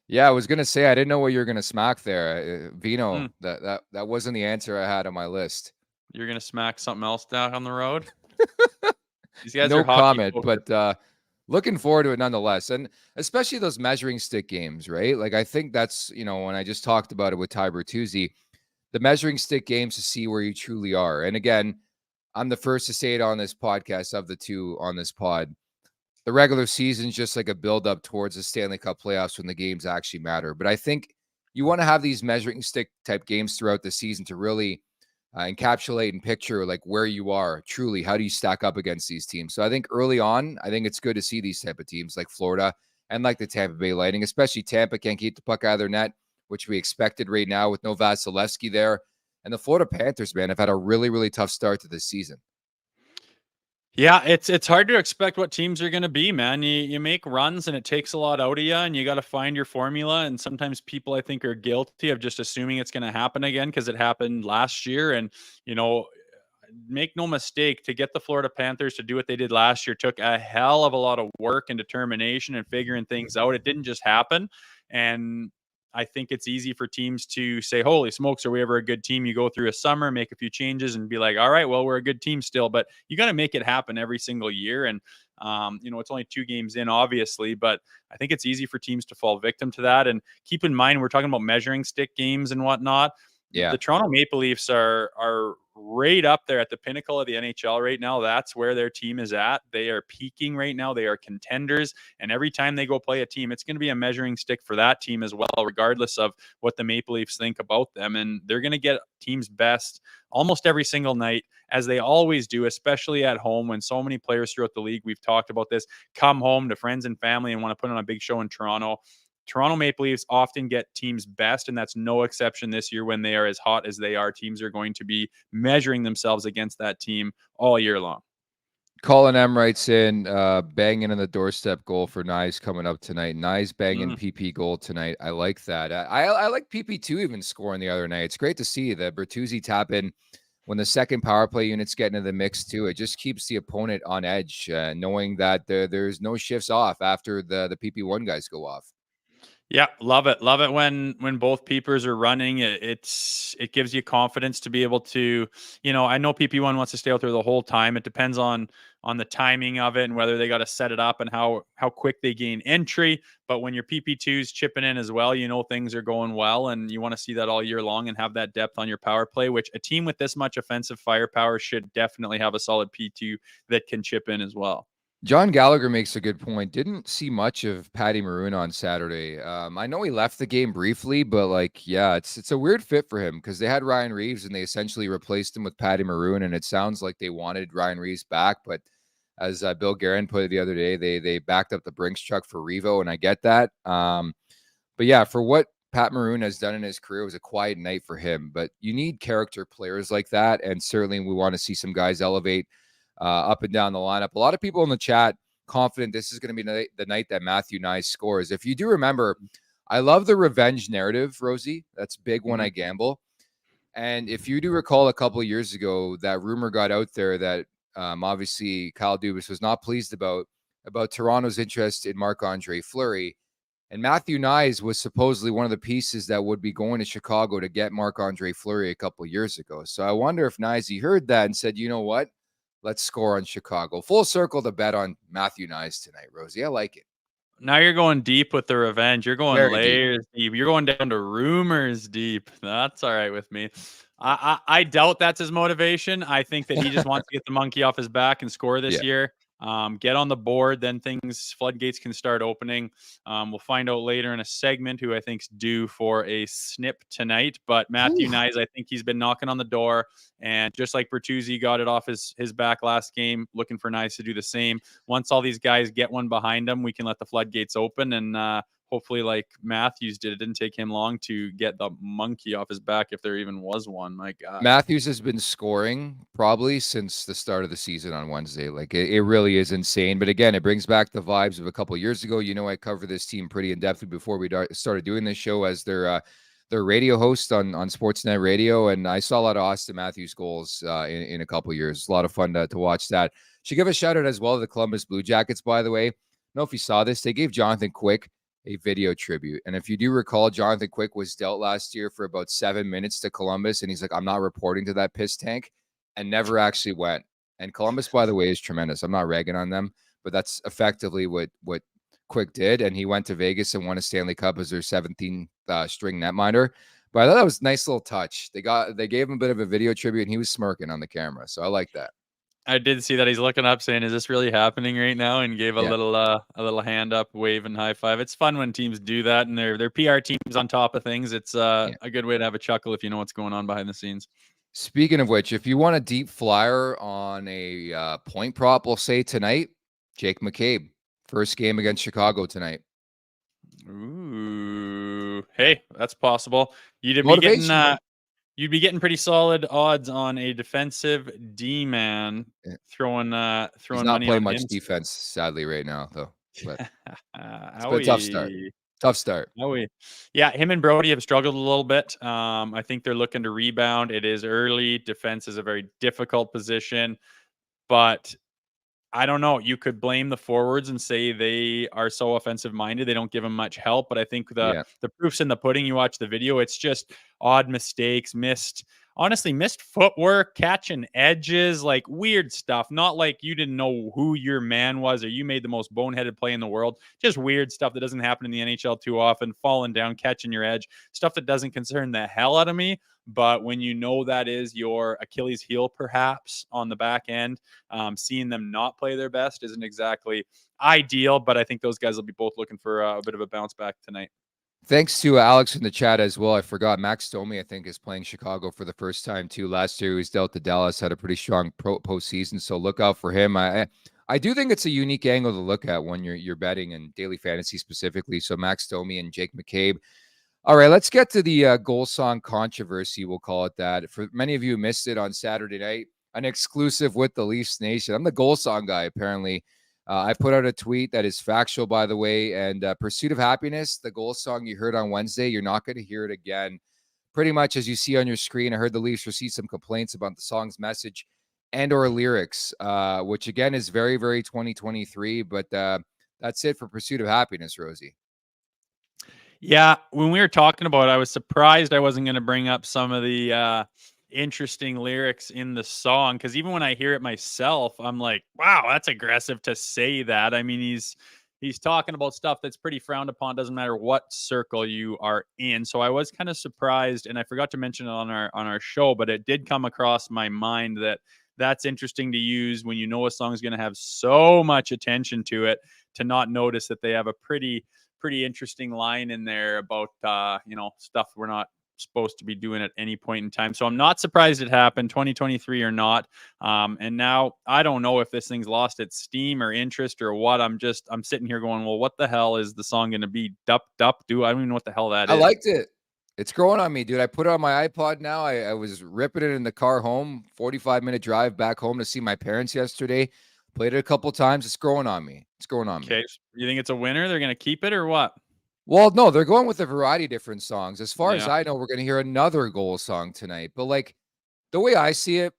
Yeah, I was gonna say I didn't know what you were gonna smack there. Vino. That wasn't the answer I had on my list. You're gonna smack something else down on the road. These guys no are comment, focused. but looking forward to it nonetheless, and especially those measuring stick games, right? Like I think that's when I just talked about it with Ty Bertuzzi, the measuring stick games to see where you truly are. And again, I'm the first to say it on this podcast of the two on this pod. The regular season is just like a build-up towards the Stanley Cup playoffs when the games actually matter. But I think you want to have these measuring stick type games throughout the season to really encapsulate and picture like where you are truly. How do you stack up against these teams? So I think early on, I think it's good to see these type of teams like Florida and like the Tampa Bay Lightning, especially Tampa can't keep the puck out of their net, which we expected right now with no Vasilevsky there. And the Florida Panthers, man, have had a really, really tough start to this season. Yeah, it's hard to expect what teams are going to be, man. You make runs and it takes a lot out of you, and you got to find your formula. And sometimes people, I think, are guilty of just assuming it's going to happen again because it happened last year. And make no mistake, to get the Florida Panthers to do what they did last year took a hell of a lot of work and determination and figuring things out. It didn't just happen. And I think it's easy for teams to say, holy smokes, are we ever a good team? You go through a summer, make a few changes and be like, all right, well, we're a good team still, but you got to make it happen every single year. And, it's only 2 games in, obviously, but I think it's easy for teams to fall victim to that. And keep in mind, we're talking about measuring stick games and whatnot. Yeah. The Toronto Maple Leafs are right up there at the pinnacle of the NHL right now. That's where their team is at. They are peaking right now. They are contenders. And every time they go play a team, it's going to be a measuring stick for that team as well, regardless of what the Maple Leafs think about them. And they're going to get teams' best almost every single night, as they always do, especially at home when so many players throughout the league, we've talked about this, come home to friends and family and want to put on a big show in Toronto. Toronto Maple Leafs often get teams' best, and that's no exception this year. When they are as hot as they are, teams are going to be measuring themselves against that team all year long. Colin M writes in, banging in the doorstep goal for Nyes coming up tonight. Nyes banging PP goal tonight. I like that. I like PP2 even scoring the other night. It's great to see the Bertuzzi tap in when the second power play unit's getting into the mix too. It just keeps the opponent on edge, knowing that there's no shifts off after the PP1 guys go off. Yeah, love it. Love it when both peepers are running. It gives you confidence to be able to, I know PP1 wants to stay out there the whole time. It depends on the timing of it and whether they got to set it up and how quick they gain entry. But when your PP2's chipping in as well, things are going well, and you want to see that all year long and have that depth on your power play, which a team with this much offensive firepower should definitely have a solid P2 that can chip in as well. John Gallagher makes a good point. Didn't see much of Patty Maroon on Saturday. I know he left the game briefly, but it's a weird fit for him because they had Ryan Reaves and they essentially replaced him with Patty Maroon, and it sounds like they wanted Ryan Reaves back. But as Bill Guerin put it the other day, they backed up the Brinks truck for Revo, and I get that. But yeah, for what Pat Maroon has done in his career, it was a quiet night for him. But you need character players like that, and certainly we want to see some guys elevate up and down the lineup. A lot of people in the chat confident this is going to be the night that Matthew Nyes scores. If you do remember, I love the revenge narrative, Rosie. That's big when I gamble. And if you do recall a couple of years ago, that rumor got out there that obviously Kyle Dubas was not pleased about Toronto's interest in Marc-Andre Fleury. And Matthew Nyes was supposedly one of the pieces that would be going to Chicago to get Marc-Andre Fleury a couple of years ago. So I wonder if Nyes heard that and said, you know what? Let's score on Chicago. Full circle to bet on Matthew Nyes tonight, Rosie. I like it. Now you're going deep with the revenge. You're going Very layers deep. You're going down to rumors deep. That's all right with me. I doubt that's his motivation. I think that he just wants to get the monkey off his back and score this year. Get on the board, then floodgates can start opening. We'll find out later in a segment who I think's due for a snip tonight. But Matthew Nyes, I think he's been knocking on the door, and just like Bertuzzi got it off his back last game, looking for Nyes to do the same. Once all these guys get one behind them, we can let the floodgates open, and hopefully, like Matthews did, it didn't take him long to get the monkey off his back, if there even was one. My God. Matthews has been scoring probably since the start of the season on Wednesday. Like, it really is insane. But again, it brings back the vibes of a couple of years ago. You know, I covered this team pretty in depth before we started doing this show as their radio host on Sportsnet Radio. And I saw a lot of Auston Matthews goals in a couple of years. A lot of fun to watch that. Should give a shout out as well to the Columbus Blue Jackets, by the way. I don't know if you saw this. They gave Jonathan Quick a video tribute. And if you do recall, Jonathan Quick was dealt last year for about 7 minutes to Columbus. And he's like, I'm not reporting to that piss tank, and never actually went. And Columbus, by the way, is tremendous. I'm not ragging on them, but that's effectively what Quick did. And he went to Vegas and won a Stanley Cup as their 17th string netminder. But I thought that was a nice little touch. They gave him a bit of a video tribute, and he was smirking on the camera. So I like that. I did see that. He's looking up saying, is this really happening right now? And gave a little hand up, wave and high five. It's fun when teams do that, and their PR team's on top of things. It's a good way to have a chuckle if you know what's going on behind the scenes. Speaking of which, if you want a deep flyer on a point prop, we'll say tonight, Jake McCabe, first game against Chicago tonight. Ooh, hey, that's possible. You'd be getting pretty solid odds on a defensive D-man throwing He's not money playing on much him. defense, sadly, right now, though. But it's been a tough start. Yeah, him and Brody have struggled a little bit. I think they're looking to rebound. It is early. Defense is a very difficult position, but I don't know. You could blame the forwards and say they are so offensive-minded. They don't give them much help. But I think the proof's in the pudding. You watch the video. It's just odd mistakes, missed footwork, catching edges, like weird stuff. Not like you didn't know who your man was or you made the most boneheaded play in the world. Just weird stuff that doesn't happen in the NHL too often. Falling down, catching your edge. Stuff that doesn't concern the hell out of me. But when you know that is your Achilles heel, perhaps, on the back end, seeing them not play their best isn't exactly ideal. But I think those guys will be both looking for a bit of a bounce back tonight. Thanks to Alex in the chat as well. I forgot Max Domi, I think, is playing Chicago for the first time, too. Last year, he was dealt to Dallas, had a pretty strong postseason, so look out for him. I do think it's a unique angle to look at when you're betting and daily fantasy specifically. So Max Domi and Jake McCabe. All right, let's get to the goal song controversy, we'll call it that. For many of you who missed it on Saturday night, an exclusive with the Leafs Nation. I'm the goal song guy, apparently. I put out a tweet that is factual, by the way, and Pursuit of Happiness, the goal song you heard on Wednesday, you're not going to hear it again. Pretty much as you see on your screen, I heard the Leafs receive some complaints about the song's message and or lyrics, which, again, is very, very 2023. But that's it for Pursuit of Happiness, Rosie. Yeah, when we were talking about it, I was surprised I wasn't going to bring up some of the interesting lyrics in the song, because even when I hear it myself, I'm like, wow, that's aggressive to say that. I mean, he's talking about stuff that's pretty frowned upon, doesn't matter what circle you are in. So I was kind of surprised, and I forgot to mention it on our show, but it did come across my mind that that's interesting to use when you know a song is going to have so much attention to it, to not notice that they have a pretty interesting line in there about stuff we're not supposed to be doing at any point in time. So I'm not surprised it happened, 2023 or not. And now I don't know if this thing's lost its steam or interest or what. I'm sitting here going, well, what the hell is the song going to be? Dup dup do? I don't even know what the hell that is. I liked it. It's growing on me, dude. I put it on my iPod now. I was ripping it in the car home, 45-minute drive back home to see my parents yesterday. Played it a couple times. It's growing on me. It's growing on me. Okay. You think it's a winner? They're going to keep it or what? Well, no, they're going with a variety of different songs. As far as Yeah. I know, we're going to hear another goal song tonight. But like the way I see it,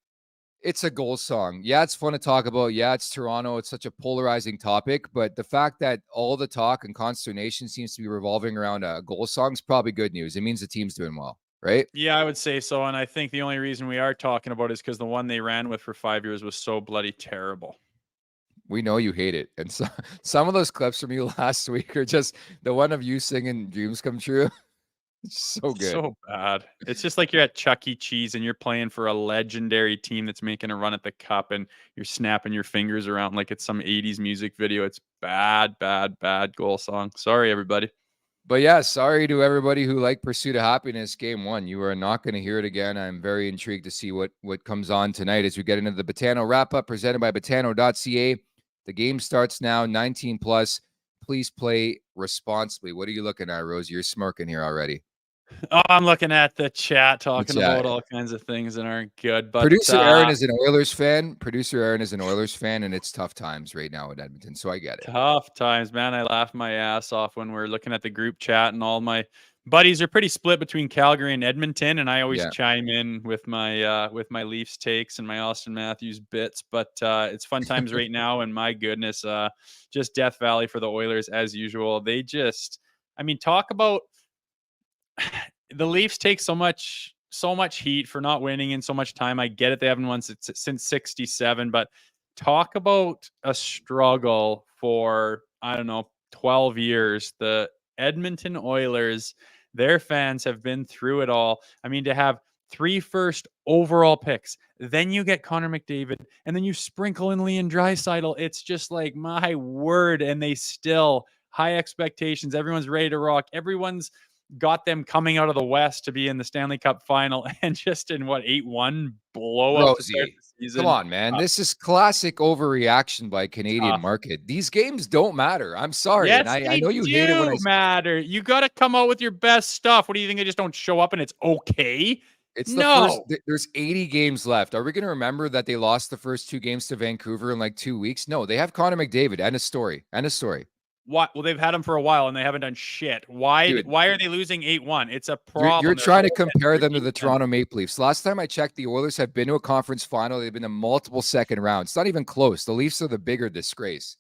it's a goal song. Yeah, it's fun to talk about. Yeah, it's Toronto. It's such a polarizing topic. But the fact that all the talk and consternation seems to be revolving around a goal song is probably good news. It means the team's doing well, right? Yeah, I would say so. And I think the only reason we are talking about it is because the one they ran with for 5 years was so bloody terrible. We know you hate it. And so, some of those clips from you last week are just the one of you singing Dreams Come True. It's so good. So bad. It's just like you're at Chuck E. Cheese and you're playing for a legendary team that's making a run at the cup and you're snapping your fingers around like it's some 80s music video. It's bad, bad, bad goal song. Sorry, everybody. But yeah, sorry to everybody who liked Pursuit of Happiness Game 1. You are not going to hear it again. I'm very intrigued to see what comes on tonight as we get into the Betano wrap-up presented by Betano.ca. The game starts now, 19 plus. Please play responsibly. What are you looking at, Rosie? You're smirking here already. Oh, I'm looking at the chat talking about all kinds of things that aren't good. But Producer Aaron is an Oilers fan. And it's tough times right now in Edmonton, so I get it. Tough times, man. I laugh my ass off when we're looking at the group chat, and all my buddies are pretty split between Calgary and Edmonton, and I always chime in with my Leafs takes and my Auston Matthews bits. But it's fun times right now, and my goodness, just Death Valley for the Oilers as usual. They just, I mean, talk about the Leafs take so much heat for not winning in so much time. I get it; they haven't won since '67, but talk about a struggle for, I don't know, 12 years. The Edmonton Oilers, their fans have been through it all. I mean, to have 3 first overall picks, then you get Connor McDavid, and then you sprinkle in Leon Draisaitl. It's just like, my word, and they still high expectations. Everyone's ready to rock. Everyone's got them coming out of the West to be in the Stanley Cup final, and just in 8-1 blowout to start the season. Come on, man. This is classic overreaction by Canadian market. These games don't matter. I'm sorry. Yes, and I know you hate it when I matter. You got to come out with your best stuff. What do you think? They just don't show up and it's okay? It's the first. There's 80 games left. Are we going to remember that they lost the first 2 games to Vancouver in like 2 weeks? No, they have Connor McDavid. End of story. What? Well, they've had him for a while and they haven't done shit. Why are they losing 8-1? It's a problem. You're trying to compare them to the Toronto Maple Leafs. Last time I checked, the Oilers have been to a conference final. They've been to multiple second rounds. It's not even close. The Leafs are the bigger disgrace.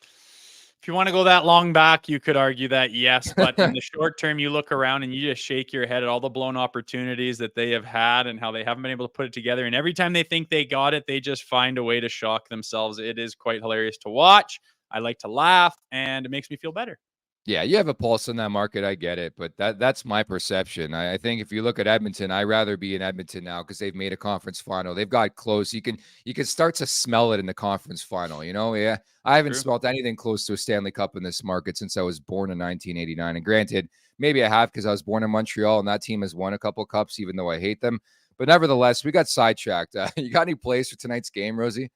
If you want to go that long back, you could argue that, yes. But in the short term, you look around and you just shake your head at all the blown opportunities that they have had and how they haven't been able to put it together. And every time they think they got it, they just find a way to shock themselves. It is quite hilarious to watch. I like to laugh, and it makes me feel better. Yeah, you have a pulse in that market. I get it, but that's my perception. I think if you look at Edmonton, I'd rather be in Edmonton now because they've made a conference final. They've got close. You can start to smell it in the conference final. Yeah, I haven't smelled anything close to a Stanley Cup in this market since I was born in 1989. And granted, maybe I have because I was born in Montreal, and that team has won a couple cups, even though I hate them. But nevertheless, we got sidetracked. You got any plays for tonight's game, Rosie?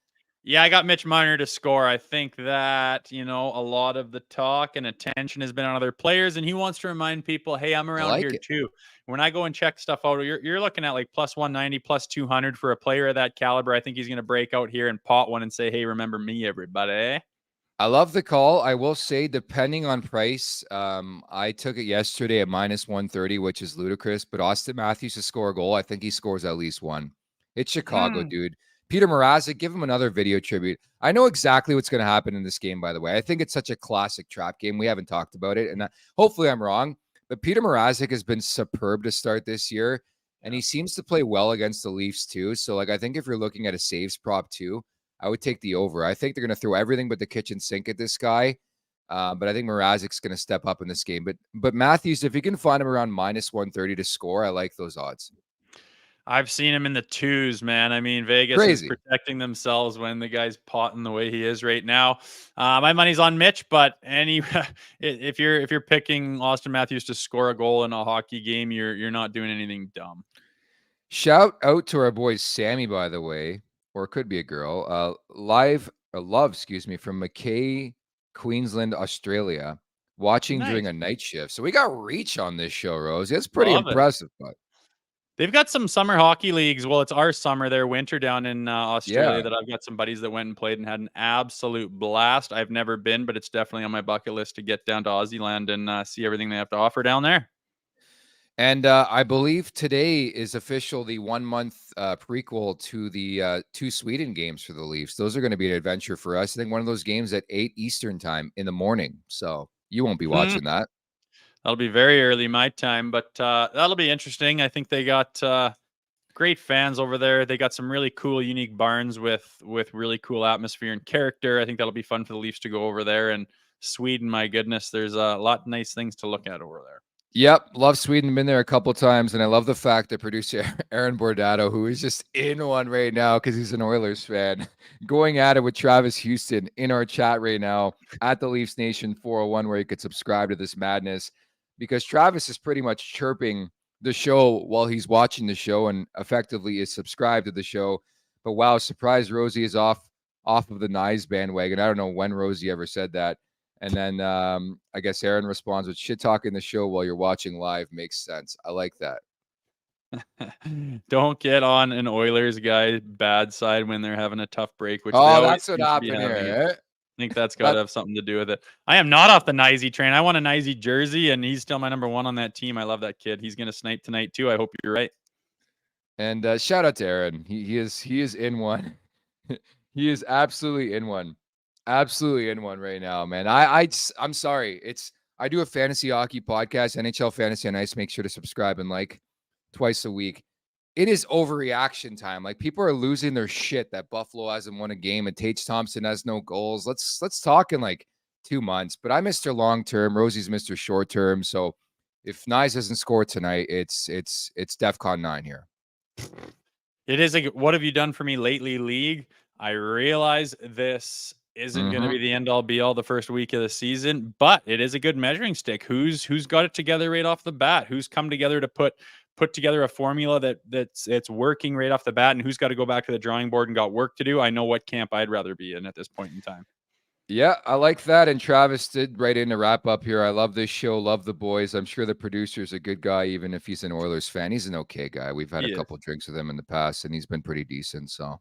Yeah, I got Mitch Marner to score. I think that, a lot of the talk and attention has been on other players, and he wants to remind people, hey, I'm around here too. When I go and check stuff out, you're looking at like plus 190, plus 200 for a player of that caliber. I think he's going to break out here and pot one and say, hey, remember me, everybody. I love the call. I will say, depending on price, I took it yesterday at minus 130, which is ludicrous, but Auston Matthews to score a goal, I think he scores at least one. It's Chicago, dude. Peter Mrazek, give him another video tribute. I know exactly what's going to happen in this game, by the way. I think it's such a classic trap game. We haven't talked about it, and hopefully I'm wrong. But Peter Mrazek has been superb to start this year, and he seems to play well against the Leafs too. So, I think if you're looking at a saves prop too, I would take the over. I think they're going to throw everything but the kitchen sink at this guy. But I think Mrazek's going to step up in this game. But Matthews, if you can find him around minus 130 to score, I like those odds. I've seen him in the 2s, man. I mean, Vegas is protecting themselves when the guy's potting the way he is right now. My money's on Mitch, but if you're picking Auston Matthews to score a goal in a hockey game, you're not doing anything dumb. Shout out to our boy Sammy, by the way, or it could be a girl. Love, from McKay, Queensland, Australia. watching Nice. during a night shift. So we got reach on this show, Rose. It's pretty Love it. impressive, but They've got some summer hockey leagues. Well, it's our summer, their winter down in Australia yeah. that I've got some buddies that went and played and had an absolute blast. I've never been, but it's definitely on my bucket list to get down to Aussie land and see everything they have to offer down there. And I believe today is official, the 1 month prequel to the 2 Sweden games for the Leafs. Those are going to be an adventure for us. I think one of those games at 8 Eastern time in the morning. So you won't be watching that. That'll be very early my time, but that'll be interesting. I think they got great fans over there. They got some really cool, unique barns with really cool atmosphere and character. I think that'll be fun for the Leafs to go over there. And Sweden, my goodness, there's a lot of nice things to look at over there. Yep, love Sweden. Been there a couple times, and I love the fact that producer Aaron Bordato, who is just in one right now because he's an Oilers fan, going at it with Travis Houston in our chat right now at the Leafs Nation 401, where you could subscribe to this madness, because Travis is pretty much chirping the show while he's watching the show and effectively is subscribed to the show. But wow, surprise, Rosie is off of the Nice bandwagon. I don't know when Rosie ever said that. And then I guess Aaron responds with shit talking the show while you're watching live makes sense. I like that. Don't get on an Oilers guy bad side when they're having a tough break. Which that's what happened here. I think that's got to have something to do with it. I am not off the Nicey train. I want a Nicey jersey, and he's still my number 1 on that team. I love that kid. He's going to snipe tonight too. I hope you're right. And shout out to Aaron. He is in one. He is absolutely in one. Absolutely in one right now, man. I'm sorry. I do a fantasy hockey podcast, NHL Fantasy on Ice. Make sure to subscribe and like twice a week. It is overreaction time. Like, people are losing their shit that Buffalo hasn't won a game and Tage Thompson has no goals. Let's talk in like 2 months. But I'm Mr. Long Term. Rosie's Mr. Short Term. So if Nyes doesn't score tonight, it's DEFCON 9 here. It is a what have you done for me lately league. I realize this isn't going to be the end all be all the first week of the season, but it is a good measuring stick. Who's got it together right off the bat? Who's come together to put together a formula that's working right off the bat, and who's got to go back to the drawing board and got work to do? I know what camp I'd rather be in at this point in time. Yeah, I like that. And Travis did right in to wrap up here. I love this show. Love the boys. I'm sure the producer's a good guy, even if he's an Oilers fan. He's an okay guy. We've had a couple drinks with him in the past, and he's been pretty decent. So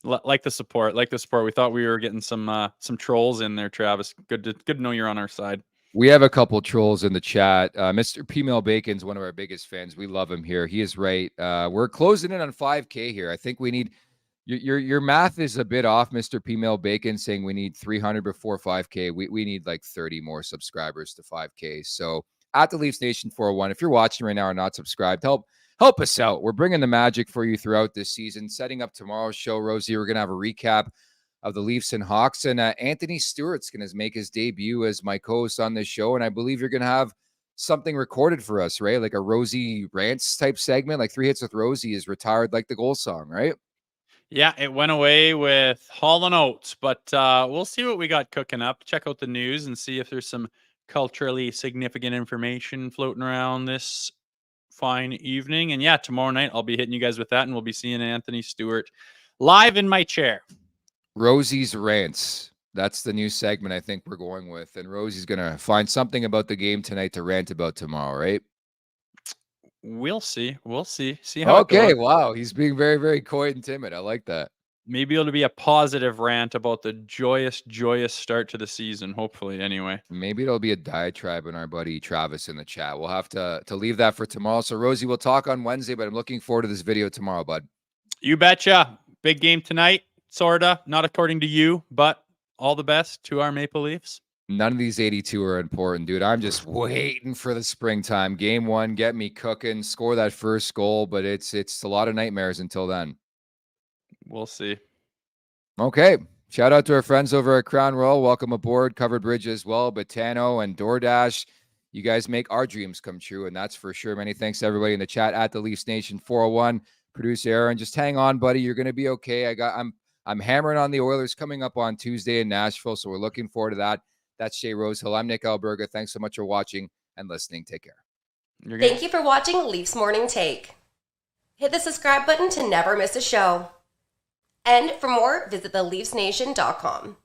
like the support. We thought we were getting some trolls in there, Travis. Good to know you're on our side. We have a couple trolls in the chat. Mr. P-Mail Bacon's one of our biggest fans. We love him here. He is right. We're closing in on 5K here. I think we need your math is a bit off, Mr. P-Mail Bacon, saying we need 300 before 5K. We need like 30 more subscribers to 5K. So at the Leafs Nation 401, if you're watching right now or not subscribed, help us out. We're bringing the magic for you throughout this season. Setting up tomorrow's show, Rosie, we're going to have a recap of the Leafs and Hawks. And Anthony Stewart's going to make his debut as my co-host on this show. And I believe you're going to have something recorded for us, right? Like a Rosie rants type segment, like 3 Hits with Rosie is retired like the goal song, right? Yeah, it went away with Hall & Oates, but we'll see what we got cooking up. Check out the news and see if there's some culturally significant information floating around this fine evening. And yeah, tomorrow night I'll be hitting you guys with that, and we'll be seeing Anthony Stewart live in my chair. Rosie's rants. That's the new segment I think we're going with. And Rosie's going to find something about the game tonight to rant about tomorrow, right? We'll see. See how it Okay, goes. wow. He's being very, very coy and timid. I like that. Maybe it'll be a positive rant about the joyous start to the season, hopefully, anyway. Maybe it'll be a diatribe in our buddy Travis in the chat. We'll have to leave that for tomorrow. So, Rosie, we'll talk on Wednesday, but I'm looking forward to this video tomorrow, bud. You betcha. Big game tonight, sorta. Not according to you, but all the best to our Maple Leafs. None of these 82 are important, dude. I'm just waiting for the springtime. Game 1, get me cooking, score that first goal, but it's a lot of nightmares until then. We'll see. Okay. Shout out to our friends over at Crown Royal. Welcome aboard. Covered Bridge as well. Betano and DoorDash. You guys make our dreams come true, and that's for sure. Many thanks to everybody in the chat at the Leafs Nation 401. Producer Aaron, just hang on, buddy. You're going to be okay. I'm hammering on the Oilers coming up on Tuesday in Nashville, so we're looking forward to that. That's Jay Rosehill. I'm Nick Alberga. Thanks so much for watching and listening. Take care. Thank you for watching Leafs Morning Take. Hit the subscribe button to never miss a show. And for more, visit theleafsnation.com.